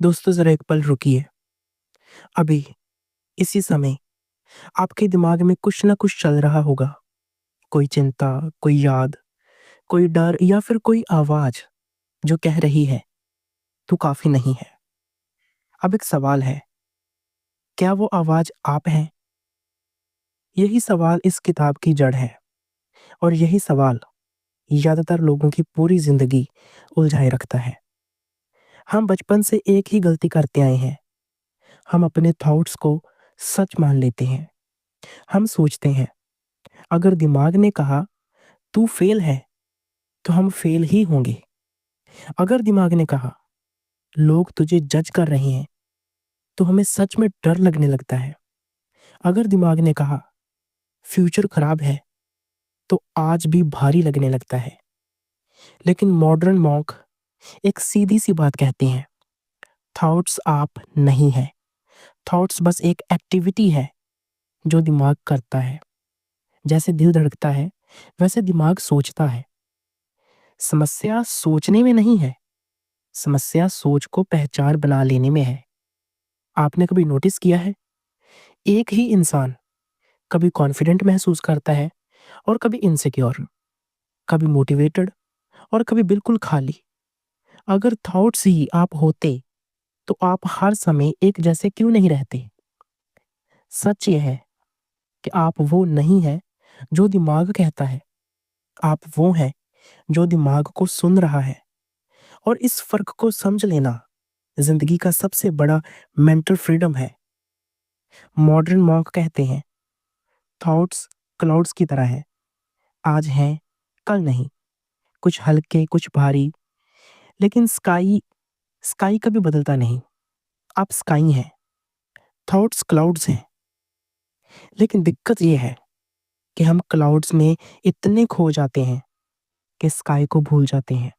दोस्तों ज़रा एक पल रुकिए। अभी इसी समय आपके दिमाग में कुछ न कुछ चल रहा होगा। कोई चिंता, कोई याद, कोई डर या फिर कोई आवाज़ जो कह रही है, "तू काफ़ी नहीं है।" अब एक सवाल है, क्या वो आवाज़ आप हैं? यही सवाल इस किताब की जड़ है और यही सवाल ज़्यादातर लोगों की पूरी ज़िंदगी उलझाए रखता है। हम बचपन से एक ही गलती करते आए हैं, हम अपने थॉट्स को सच मान लेते हैं। हम सोचते हैं, अगर दिमाग ने कहा, "तू फ़ेल है," तो हम फ़ेल ही होंगे। अगर दिमाग ने कहा, "लोग तुझे जज कर रहे हैं," तो हमें सच में डर लगने लगता है। अगर दिमाग ने कहा, "फ्यूचर खराब है," तो आज भी भारी लगने लगता है। लेकिन मॉडर्न मॉन्क एक सीधी-सी बात कहते हैं, थॉट्स आप नहीं हैं। थॉट्स बस एक एक्टिविटी है जो दिमाग करता है। जैसे दिल धड़कता है, वैसे दिमाग सोचता है। समस्या सोचने में नहीं है, समस्या सोच को पहचान बना लेने में है। आपने कभी नोटिस किया है? एक ही इंसान कभी कॉन्फिडेंट महसूस करता है और कभी इनसिक्योर, कभी मोटिवेटेड और कभी बिल्कुल खाली। अगर थॉट्स ही आप होते, तो आप हर समय एक जैसे क्यों नहीं रहते? सच ये है कि आप वो नहीं हैं जो दिमाग कहता है, आप वो हैं जो दिमाग को सुन रहा है। और इस फ़र्क को समझ लेना ज़िंदगी का सबसे बड़ा मेंटल फ्रीडम है। मॉडर्न मॉन्क कहते हैं, थॉट्स क्लाउड्स की तरह हैं, आज हैं, कल नहीं। कुछ हल्के, कुछ भारी, लेकिन स्काई स्काई कभी बदलता नहीं। आप स्काई हैं, थॉट्स क्लाउड्स हैं। लेकिन दिक्कत ये है कि हम क्लाउड्स में इतने खो जाते हैं कि स्काई को भूल जाते हैं।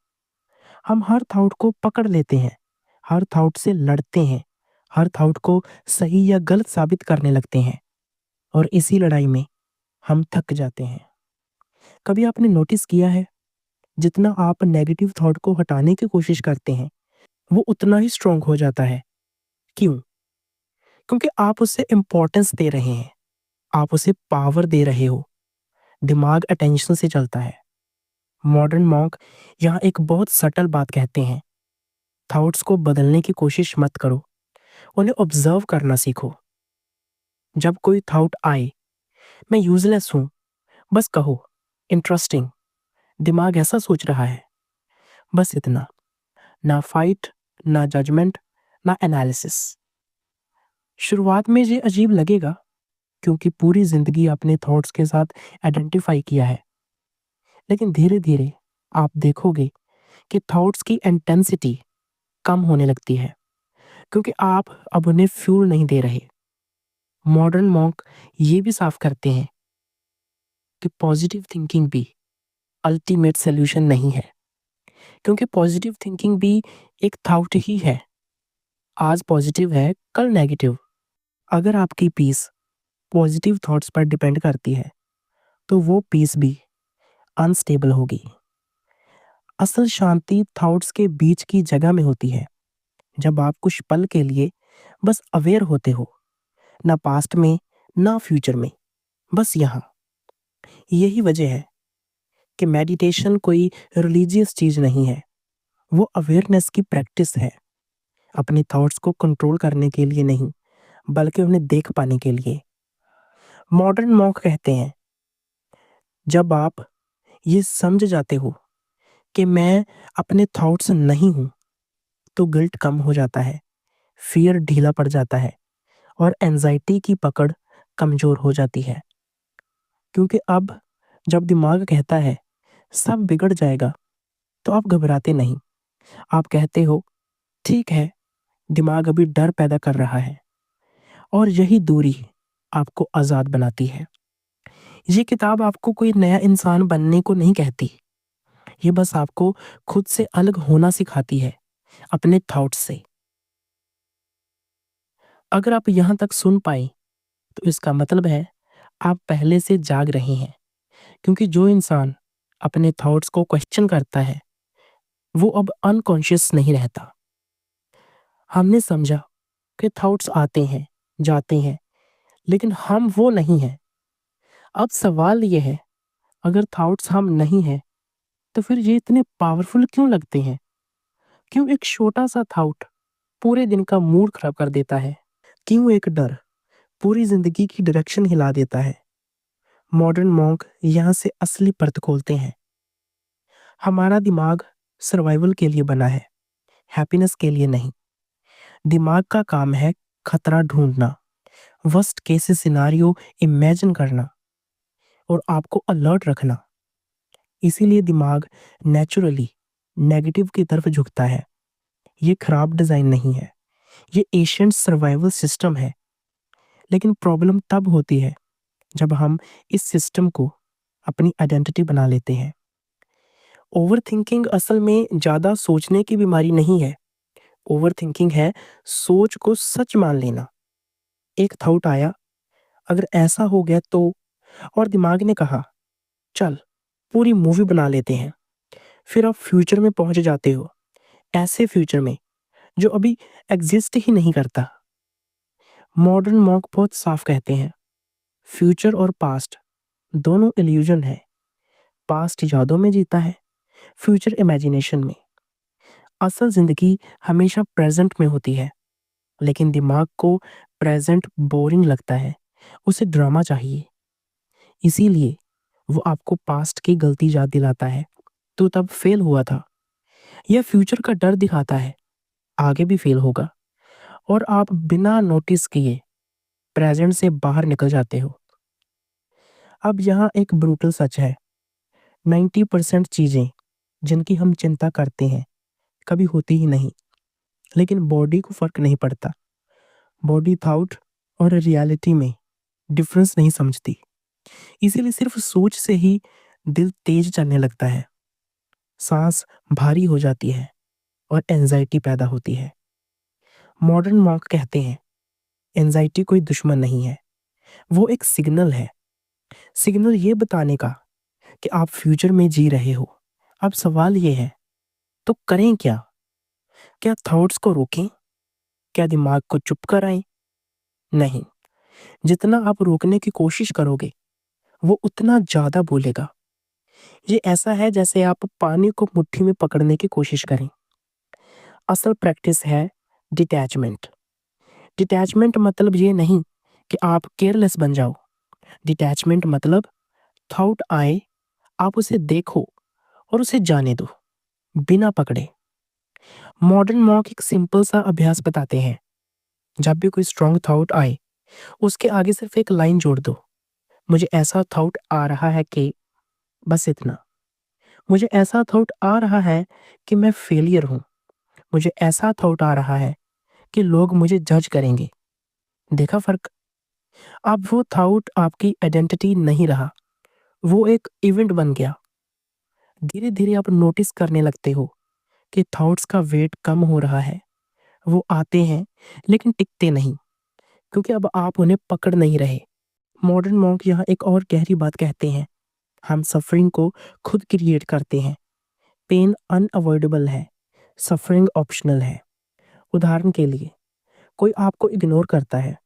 हम हर थॉट को पकड़ लेते हैं, हर थॉट से लड़ते हैं, हर थॉट को सही या गलत साबित करने लगते हैं और इसी लड़ाई में हम थक जाते हैं। कभी आपने नोटिस किया है, जितना आप नेगेटिव थॉट को हटाने की कोशिश करते हैं, वो उतना ही स्ट्रॉन्ग हो जाता है। क्यों? क्योंकि आप उसे इम्पोर्टेंस दे रहे हैं, आप उसे पावर दे रहे हो। दिमाग अटेंशन से चलता है। मॉडर्न मॉन्क यहाँ एक बहुत सटल बात कहते हैं, थॉट्स को बदलने की कोशिश मत करो, उन्हें ऑब्जर्व करना सीखो। जब कोई थॉट आए, मैं यूज़लेस हूँ, बस कहो, इंटरेस्टिंग, दिमाग ऐसा सोच रहा है, बस इतना। ना फाइट, ना जजमेंट, ना एनालिसिस। शुरुआत में ये अजीब लगेगा क्योंकि पूरी ज़िंदगी आपने थॉट्स के साथ आइडेंटिफ़ाई किया है। लेकिन धीरे-धीरे आप देखोगे कि थॉट्स की इंटेंसिटी कम होने लगती है क्योंकि आप अब उन्हें फ्यूल नहीं दे रहे। मॉडर्न मॉन्क ये भी साफ करते हैं कि पॉजिटिव थिंकिंग भी अल्टीमेट सॉल्यूशन नहीं है, क्योंकि पॉजिटिव थिंकिंग भी एक थॉट ही है। आज पॉजिटिव है, कल नेगेटिव। अगर आपकी पीस पॉजिटिव थॉट्स पर डिपेंड करती है, तो वो पीस भी अनस्टेबल होगी। असल शांति थॉट्स के बीच की जगह में होती है, जब आप कुछ पल के लिए बस अवेयर होते हो, ना पास्ट में, ना फ्यूचर में, बस यहाँ। यही वजह है कि मेडिटेशन कोई रिलीजियस चीज़ नहीं है, वो अवेयरनेस की प्रैक्टिस है, अपने थॉट्स को कंट्रोल करने के लिए नहीं, बल्कि उन्हें देख पाने के लिए। मॉडर्न मॉन्क कहते हैं, जब आप ये समझ जाते हो कि मैं अपने थॉट्स नहीं हूँ, तो गिल्ट कम हो जाता है, फ़ियर ढीला पड़ जाता है और एंग्ज़ायटी की पकड़ कमज़ोर हो जाती है। क्योंकि अब जब दिमाग कहता है, सब बिगड़ जाएगा, तो आप घबराते नहीं। आप कहते हो, ठीक है, दिमाग अभी डर पैदा कर रहा है और यही दूरी आपको आज़ाद बनाती है। ये किताब आपको कोई नया इंसान बनने को नहीं कहती, ये बस आपको खुद से अलग होना सिखाती है, अपने थॉट्स से। अगर आप यहाँ तक सुन पाए, तो इसका मतलब है आप पहले से जाग रहे हैं, क्योंकि जो इंसान अपने थॉट्स को क्वेश्चन करता है, वो अब अनकॉन्शियस नहीं रहता। हमने समझा कि थॉट्स आते हैं, जाते हैं, लेकिन हम वो नहीं हैं। अब सवाल ये है, अगर थॉट्स हम नहीं हैं, तो फिर ये इतने पावरफुल क्यों लगते हैं? क्यों एक छोटा-सा थॉट पूरे दिन का मूड खराब कर देता है? क्यों एक डर पूरी ज़िंदगी की डायरेक्शन हिला देता है? मॉडर्न मॉन्क यहाँ से असली परत खोलते हैं। हमारा दिमाग सर्वाइवल के लिए बना है, हैप्पीनेस के लिए नहीं। दिमाग का काम है खतरा ढूँढना, वर्स्ट केस सिनेरियो इमेजिन करना और आपको अलर्ट रखना। इसीलिए दिमाग नेचुरली नेगेटिव की तरफ झुकता है। ये खराब डिज़ाइन नहीं है, ये एशिएंट सर्वाइवल सिस्टम है। लेकिन प्रॉब्लम तब होती है जब हम इस सिस्टम को अपनी आइडेंटिटी बना लेते हैं। ओवरथिंकिंग असल में ज़्यादा सोचने की बीमारी नहीं है। ओवरथिंकिंग है सोच को सच मान लेना। एक थॉट आया, अगर ऐसा हो गया तो, और दिमाग ने कहा, चल पूरी मूवी बना लेते हैं। फिर आप फ्यूचर में पहुंच जाते हो, ऐसे फ्यूचर में जो अभी एग्जिस्ट ही नहीं करता। मॉडर्न मॉन्क बहुत साफ कहते हैं, फ्यूचर और पास्ट दोनों इल्यूजन है। पास्ट यादों में जीता है, फ्यूचर इमेजिनेशन में। असल जिंदगी हमेशा प्रेजेंट में होती है, लेकिन दिमाग को प्रेजेंट बोरिंग लगता है, उसे ड्रामा चाहिए। इसीलिए वो आपको पास्ट की गलती याद दिलाता है, तो तब फेल हुआ था, या फ्यूचर का डर दिखाता है, आगे भी फेल होगा, और आप बिना नोटिस किए प्रेजेंट से बाहर निकल जाते हो। अब यहाँ एक ब्रूटल सच है, 90% चीजें जिनकी हम चिंता करते हैं कभी होती ही नहीं, लेकिन बॉडी को फर्क नहीं पड़ता। बॉडी थॉट और रियलिटी में डिफरेंस नहीं समझती, इसीलिए सिर्फ सोच से ही दिल तेज चलने लगता है, सांस भारी हो जाती है और एंजाइटी पैदा होती है। मॉडर्न मॉन्क कहते हैं, एंजाइटी कोई दुश्मन नहीं है, वो एक सिग्नल है। सिग्नल ये बताने का कि आप फ्यूचर में जी रहे हो। अब सवाल ये है, तो करें क्या? क्या थॉट्स को रोकें? क्या दिमाग को चुप कराएं? नहीं, जितना आप रोकने की कोशिश करोगे, वो उतना ज़्यादा बोलेगा। ये ऐसा है जैसे आप पानी को मुट्ठी में पकड़ने की कोशिश करें। असल प्रैक्टिस है डिटैचमेंट। डिटैचमेंट मतलब ये नहीं कि आप केयरलेस बन जाओ। डिटैचमेंट मतलब थॉट आए, आप उसे देखो और उसे जाने दो, बिना पकड़े। मॉडर्न मॉन्क एक सिंपल सा अभ्यास बताते हैं। जब भी कोई स्ट्रॉन्ग थॉट आए, उसके आगे सिर्फ एक लाइन जोड़ दो, मुझे ऐसा थॉट आ रहा है कि, बस इतना। मुझे ऐसा थॉट आ रहा है कि मैं फेलियर हूँ। मुझे ऐसा थॉट आ रहा है कि लोग मुझे जज करेंगे। देखा फर्क? अब वो थॉट आपकी आइडेंटिटी नहीं रहा, वो एक इवेंट बन गया। धीरे धीरे आप नोटिस करने लगते हो कि थॉट्स का वेट कम हो रहा है। वो आते हैं लेकिन टिकते नहीं, क्योंकि अब आप उन्हें पकड़ नहीं रहे। मॉडर्न मॉन्क यहाँ एक और गहरी बात कहते हैं, हम सफरिंग को खुद क्रिएट करते हैं। पेन अनअवॉइडेबल है, सफरिंग ऑप्शनल है। उदाहरण के लिए, कोई आपको इग्नोर करता है,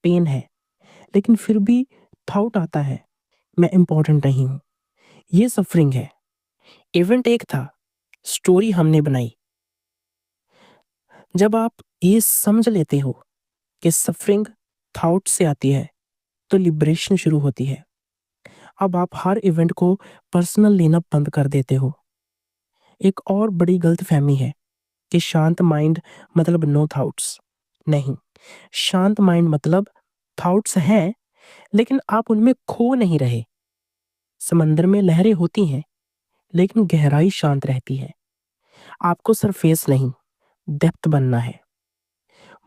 पेन है, लेकिन फिर भी थॉट आता है, मैं इंपॉर्टेंट नहीं हूँ। ये सफरिंग है। इवेंट एक था, स्टोरी हमने बनाई। जब आप ये समझ लेते हो कि सफरिंग थॉट से आती है, तो लिबरेशन शुरू होती है। अब आप हर इवेंट को पर्सनल लेना बंद कर देते हो। एक और बड़ी गलतफहमी है कि शांत माइंड मतलब नो थॉट्स। नहीं, शांत माइंड मतलब थॉट्स हैं, लेकिन आप उनमें खो नहीं रहे। समंदर में लहरें होती हैं, लेकिन गहराई शांत रहती है। आपको सरफेस नहीं, डेप्थ बनना है।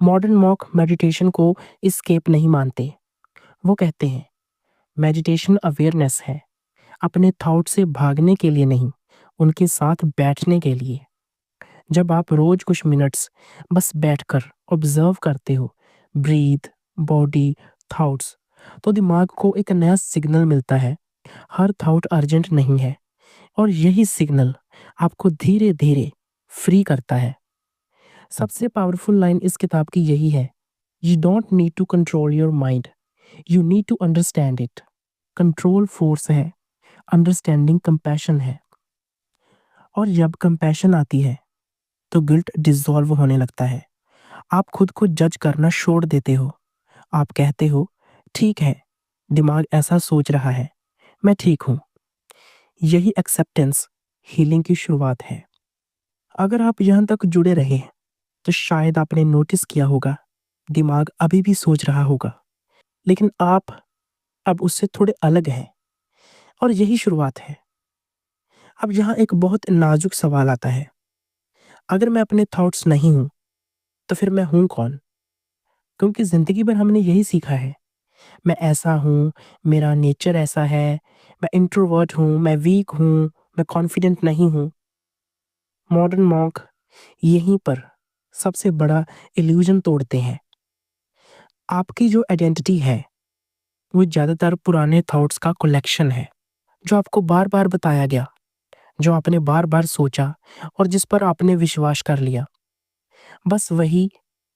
मॉडर्न मॉक मेडिटेशन को एस्केप नहीं मानते। वो कहते हैं, मेडिटेशन अवेयरनेस है, अपने थॉट से भागने के लिए नहीं, उनके साथ बैठने के लिए। जब आप रोज कुछ मिनट्स बस बैठकर ऑब्जर्व करते हो, ब्रीथ, बॉडी, थॉट्स, तो दिमाग को एक नया सिग्नल मिलता है, हर थॉट अर्जेंट नहीं है, और यही सिग्नल आपको धीरे धीरे फ्री करता है। सबसे पावरफुल लाइन इस किताब की यही है, you don't need to control your mind, you need to understand it. Control force है, अंडरस्टैंडिंग कंपैशन है। और जब कंपैशन आती है तो गिल्ट डिसॉल्व होने लगता है। आप खुद को जज करना छोड़ देते हो। आप कहते हो, ठीक है, दिमाग ऐसा सोच रहा है, मैं ठीक हूं। यही एक्सेप्टेंस हीलिंग की शुरुआत है। अगर आप यहां तक जुड़े रहे तो शायद आपने नोटिस किया होगा, दिमाग अभी भी सोच रहा होगा, लेकिन आप अब उससे थोड़े अलग हैं। और यही शुरुआत है। अब यहाँ एक बहुत नाजुक सवाल आता है, अगर मैं अपने थॉट्स नहीं हूं तो फिर मैं हूं कौन? क्योंकि जिंदगी भर हमने यही सीखा है, मैं ऐसा हूँ, मेरा नेचर ऐसा है, मैं इंट्रोवर्ट हूँ, मैं वीक हूँ, मैं कॉन्फिडेंट नहीं हूँ। मॉडर्न मॉन्क यहीं पर सबसे बड़ा इल्यूजन तोड़ते हैं। आपकी जो आइडेंटिटी है वो ज़्यादातर पुराने थॉट्स का कलेक्शन है, जो आपको बार-बार बताया गया, जो आपने बार-बार सोचा और जिस पर आपने विश्वास कर लिया। बस वही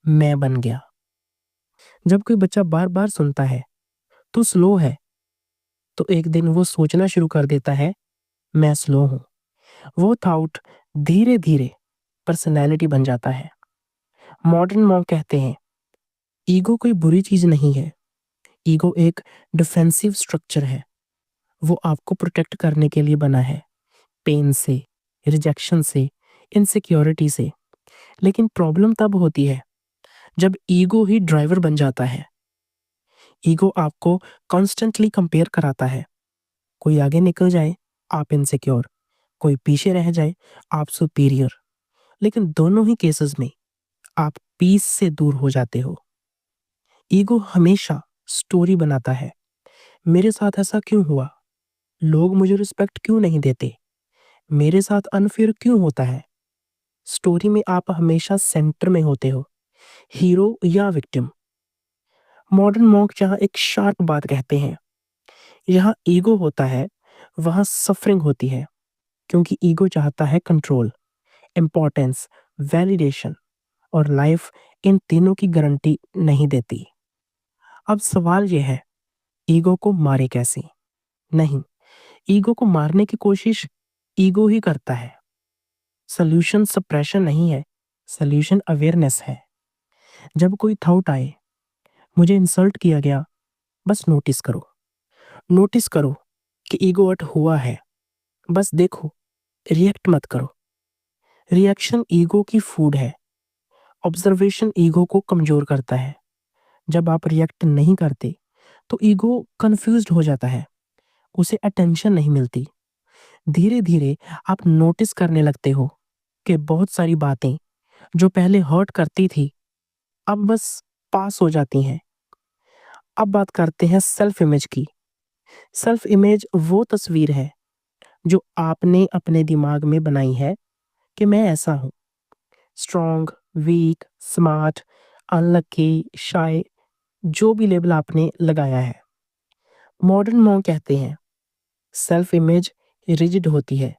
मैं बन गया। जब कोई बच्चा बार-बार सुनता है, "तू स्लो है", तो एक दिन वो सोचना शुरू कर देता है, "मैं स्लो हूँ"। वो थॉट धीरे-धीरे पर्सनैलिटी बन जाता है। मॉडर्न मॉन्क कहते हैं, ईगो कोई बुरी चीज़ नहीं है। ईगो एक डिफेंसिव स्ट्रक्चर है। वो आपको प्रोटेक्ट करने के लिए बना है, पेन से, रिजेक्शन से, इनसिक्योरिटी से। लेकिन प्रॉब्लम तब होती है जब ईगो ही ड्राइवर बन जाता है। ईगो आपको कॉन्स्टेंटली कंपेयर कराता है। कोई आगे निकल जाए, आप इनसिक्योर, कोई पीछे रह जाए, आप सुपीरियर। लेकिन दोनों ही केसेस में आप पीस से दूर हो जाते हो। ईगो हमेशा स्टोरी बनाता है, मेरे साथ ऐसा क्यों हुआ? लोग मुझे रिस्पेक्ट क्यों नहीं देते? मेरे साथ अनफेयर क्यों होता है? स्टोरी में आप हमेशा सेंटर में होते हो, हीरो या विक्टिम। मॉडर्न मॉन्क जहाँ एक शार्प बात कहते हैं, यहाँ ईगो होता है, वहाँ सफरिंग होती है। क्योंकि ईगो चाहता है कंट्रोल, इम्पोर्टेंस, वैलिडेशन, और लाइफ इन तीनों की गारंटी नहीं देती। अब सवाल ये है, ईगो को मारे कैसे? नहीं, ईगो को मारने की कोशिश ईगो ही करता है। सॉल्यूशन सप्रेशन नहीं है, सॉल्यूशन अवेयरनेस है। जब कोई थॉट आए, मुझे इंसल्ट किया गया, बस नोटिस करो। नोटिस करो कि ईगो हर्ट हुआ है, बस देखो, रिएक्ट मत करो। रिएक्शन ईगो की फूड है, ऑब्जर्वेशन ईगो को कमजोर करता है। जब आप रिएक्ट नहीं करते तो ईगो कंफ्यूज्ड हो जाता है, उसे अटेंशन नहीं मिलती। धीरे धीरे आप नोटिस करने लगते हो कि बहुत सारी बातें जो पहले हर्ट करती थी अब बस पास हो जाती हैं। अब बात करते हैं सेल्फ इमेज की। सेल्फ इमेज वो तस्वीर है जो आपने अपने दिमाग में बनाई है कि मैं ऐसा हूँ, स्ट्रॉन्ग, वीक, स्मार्ट, अनलकी, शाय, जो भी लेबल आपने लगाया है। मॉडर्न मॉन्क कहते हैं, सेल्फ इमेज रिजिड होती है,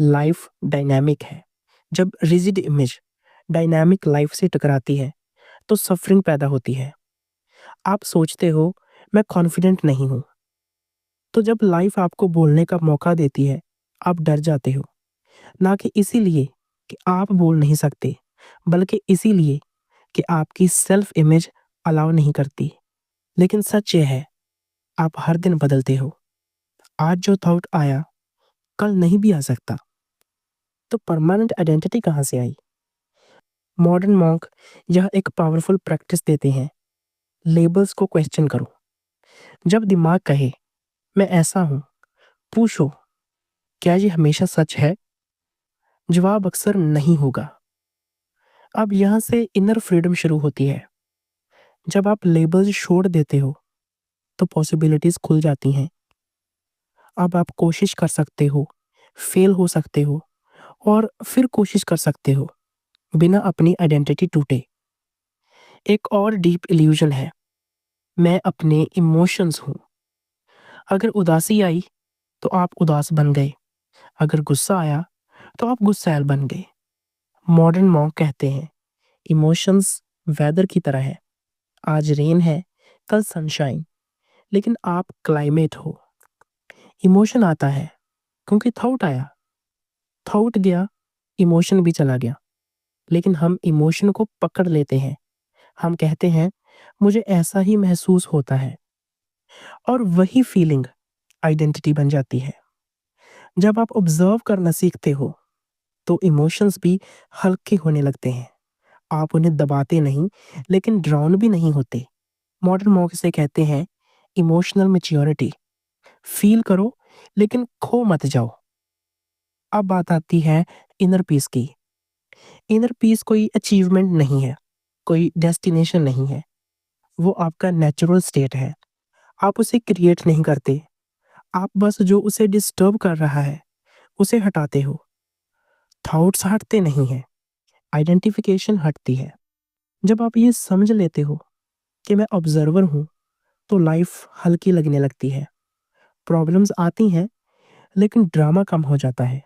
लाइफ डायनामिक है। जब रिजिड इमेज डायनामिक लाइफ से टकराती है तो सफरिंग पैदा होती है। आप सोचते हो, मैं कॉन्फिडेंट नहीं हूँ। तो जब लाइफ आपको बोलने का मौका देती है, आप डर जाते हो। ना कि इसीलिए कि आप बोल नहीं सकते, बल्कि इसीलिए कि आपकी सेल्फ इमेज अलाउ नहीं करती। लेकिन सच ये है, आप हर दिन बदलते हो। आज जो थॉट आया, कल नहीं भी आ सकता। तो परमानेंट आइडेंटिटी कहाँ से आई? मॉडर्न मॉन्क यह एक पावरफुल प्रैक्टिस देते हैं, लेबल्स को क्वेश्चन करो। जब दिमाग कहे, मैं ऐसा हूँ, पूछो, क्या ये हमेशा सच है? जवाब अक्सर नहीं होगा। अब यहाँ से इनर फ्रीडम शुरू होती है। जब आप लेबल्स छोड़ देते हो, तो पॉसिबिलिटीज खुल जाती हैं। अब आप कोशिश कर सकते हो, फेल हो सकते हो, और फिर कोशिश कर सकते हो, बिना अपनी आइडेंटिटी टूटे। एक और डीप इल्यूजन है, मैं अपने इमोशंस हूँ। अगर उदासी आई, तो आप उदास बन गए। अगर गुस्सा आया, तो आप गुस्सैल बन गए। मॉडर्न मॉन्क कहते हैं, इमोशंस वेदर की तरह है। आज रेन है, कल सनशाइन, लेकिन आप क्लाइमेट हो। इमोशन आता है क्योंकि थॉट आया, थॉट गया, इमोशन भी चला गया। लेकिन हम इमोशन को पकड़ लेते हैं। हम कहते हैं मुझे ऐसा ही महसूस होता है, और वही फीलिंग आइडेंटिटी बन जाती है। जब आप ऑब्जर्व करना सीखते हो तो इमोशंस भी हल्के होने लगते हैं। आप उन्हें दबाते नहीं, लेकिन ड्राउन भी नहीं होते। मॉडर्न मॉक से कहते हैं इमोशनल मैच्योरिटी। फील करो लेकिन खो मत जाओ। अब बात आती है इनर पीस की। इनर पीस कोई अचीवमेंट नहीं है, कोई डेस्टिनेशन नहीं है। वो आपका नेचुरल स्टेट है। आप उसे क्रिएट नहीं करते, आप बस जो उसे डिस्टर्ब कर रहा है उसे हटाते हो। थॉट्स हटते नहीं हैं, आइडेंटिफिकेशन हटती है। जब आप ये समझ लेते हो कि मैं ऑब्जर्वर हूँ, तो लाइफ हल्की लगने लगती है। प्रॉब्लम्स आती हैं, लेकिन ड्रामा कम हो जाता है।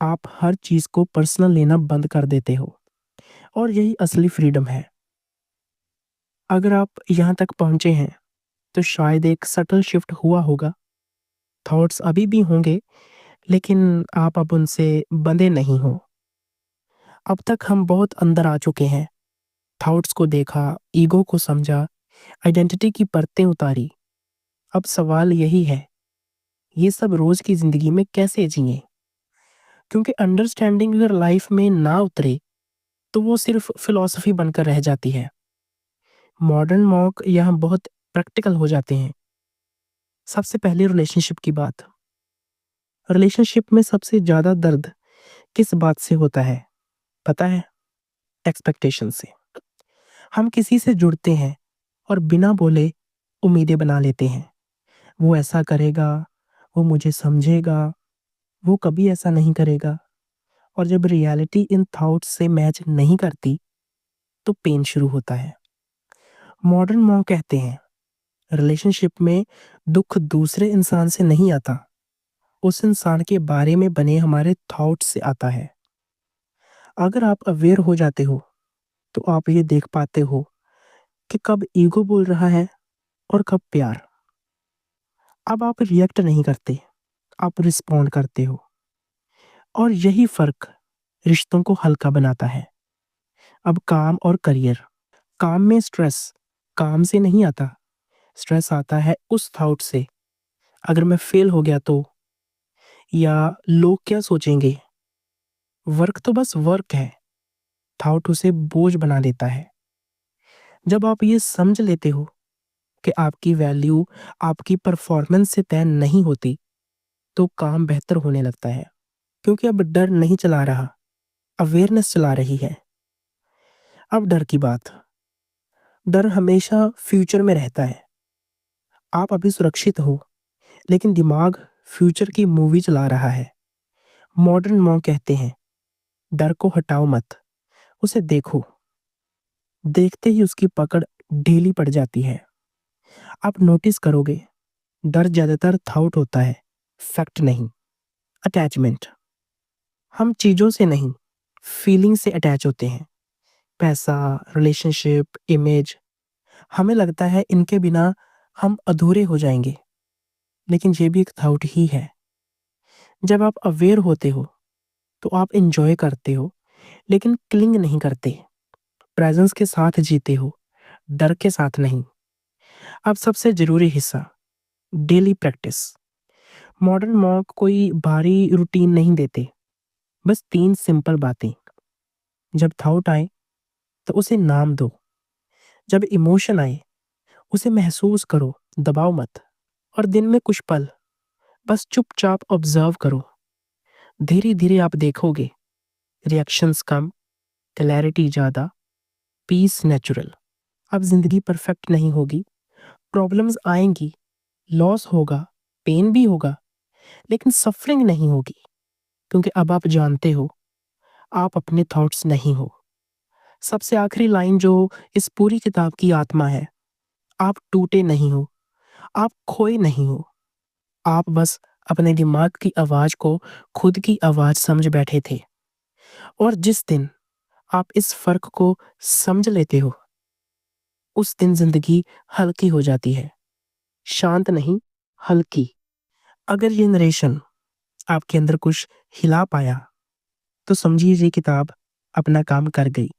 आप हर चीज़ को पर्सनल लेना बंद कर देते हो, और यही असली फ्रीडम है। अगर आप यहाँ तक पहुँचे हैं तो शायद एक सटल शिफ्ट हुआ होगा। थॉट्स अभी भी होंगे, लेकिन आप अब उनसे बंधे नहीं हो। अब तक हम बहुत अंदर आ चुके हैं। थॉट्स को देखा, ईगो को समझा, आइडेंटिटी की परतें उतारी। अब सवाल यही है, ये सब रोज की जिंदगी में कैसे जिए? क्योंकि अंडरस्टैंडिंग अगर लाइफ में ना उतरे तो वो सिर्फ फिलॉसफी बनकर रह जाती है। मॉडर्न मॉक यहाँ बहुत प्रैक्टिकल हो जाते हैं। सबसे पहले रिलेशनशिप की बात। रिलेशनशिप में सबसे ज्यादा दर्द किस बात से होता है पता है? एक्सपेक्टेशन से। हम किसी से जुड़ते हैं और बिना बोले उम्मीदें बना लेते हैं। वो ऐसा करेगा, वो मुझे समझेगा, वो कभी ऐसा नहीं करेगा। और जब रियलिटी इन थॉट्स से मैच नहीं करती तो पेन शुरू होता है। मॉडर्न मॉन्क कहते हैं रिलेशनशिप में दुख दूसरे इंसान से नहीं आता, उस इंसान के बारे में बने हमारे थॉट्स से आता है। अगर आप अवेयर हो जाते हो तो आप ये देख पाते हो कि कब ईगो बोल रहा है और कब प्यार। अब आप रिएक्ट नहीं करते, आप रिस्पॉन्ड करते हो, और यही फर्क रिश्तों को हल्का बनाता है। अब काम और करियर। काम में स्ट्रेस काम से नहीं आता, स्ट्रेस आता है उस थॉट से। अगर मैं फेल हो गया तो, या लोग क्या सोचेंगे। वर्क तो बस वर्क है, थॉट उसे बोझ बना देता है। जब आप ये समझ लेते हो कि आपकी वैल्यू आपकी परफॉर्मेंस से तय नहीं होती, तो काम बेहतर होने लगता है। क्योंकि अब डर नहीं चला रहा, अवेयरनेस चला रही है। अब डर की बात। डर हमेशा फ्यूचर में रहता है। आप अभी सुरक्षित हो, लेकिन दिमाग फ्यूचर की मूवी चला रहा है। मॉडर्न मॉन्क कहते हैं डर को हटाओ मत, उसे देखो। देखते ही उसकी पकड़ ढीली पड़ जाती है। आप नोटिस करोगे डर ज्यादातर थॉट होता है, फैक्ट नहीं। अटैचमेंट। हम चीजों से नहीं, फीलिंग से अटैच होते हैं। पैसा, रिलेशनशिप, इमेज। हमें लगता है इनके बिना हम अधूरे हो जाएंगे, लेकिन ये भी एक थॉट ही है। जब आप अवेयर होते हो तो आप इंजॉय करते हो, लेकिन क्लिंग नहीं करते। प्रेजेंस के साथ जीते हो, डर के साथ नहीं। अब सबसे जरूरी हिस्सा, डेली प्रैक्टिस। मॉडर्न मॉन्क कोई भारी रूटीन नहीं देते, बस 3 सिंपल बातें। जब थॉट आए तो उसे नाम दो। जब इमोशन आए उसे महसूस करो, दबाओ मत। और दिन में कुछ पल बस चुपचाप ऑब्जर्व करो। धीरे धीरे आप देखोगे रिएक्शंस कम, क्लैरिटी ज्यादा, पीस नेचुरल। अब जिंदगी परफेक्ट नहीं होगी, प्रॉब्लम्स आएंगी, लॉस होगा, पेन भी होगा, लेकिन सफरिंग नहीं होगी। क्योंकि अब आप जानते हो आप अपने थॉट्स नहीं हो। सबसे आखिरी लाइन जो इस पूरी किताब की आत्मा है, आप टूटे नहीं हो, आप खोए नहीं हो। आप बस अपने दिमाग की आवाज को खुद की आवाज समझ बैठे थे। और जिस दिन आप इस फ़र्क को समझ लेते हो, उस दिन ज़िंदगी हल्की हो जाती है। शांत नहीं, हल्की। अगर ये नरेशन आपके अंदर कुछ हिला पाया, तो समझिए ये किताब अपना काम कर गई।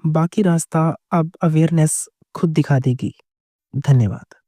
बाकी रास्ता अब अवेयरनेस खुद दिखा देगी। धन्यवाद।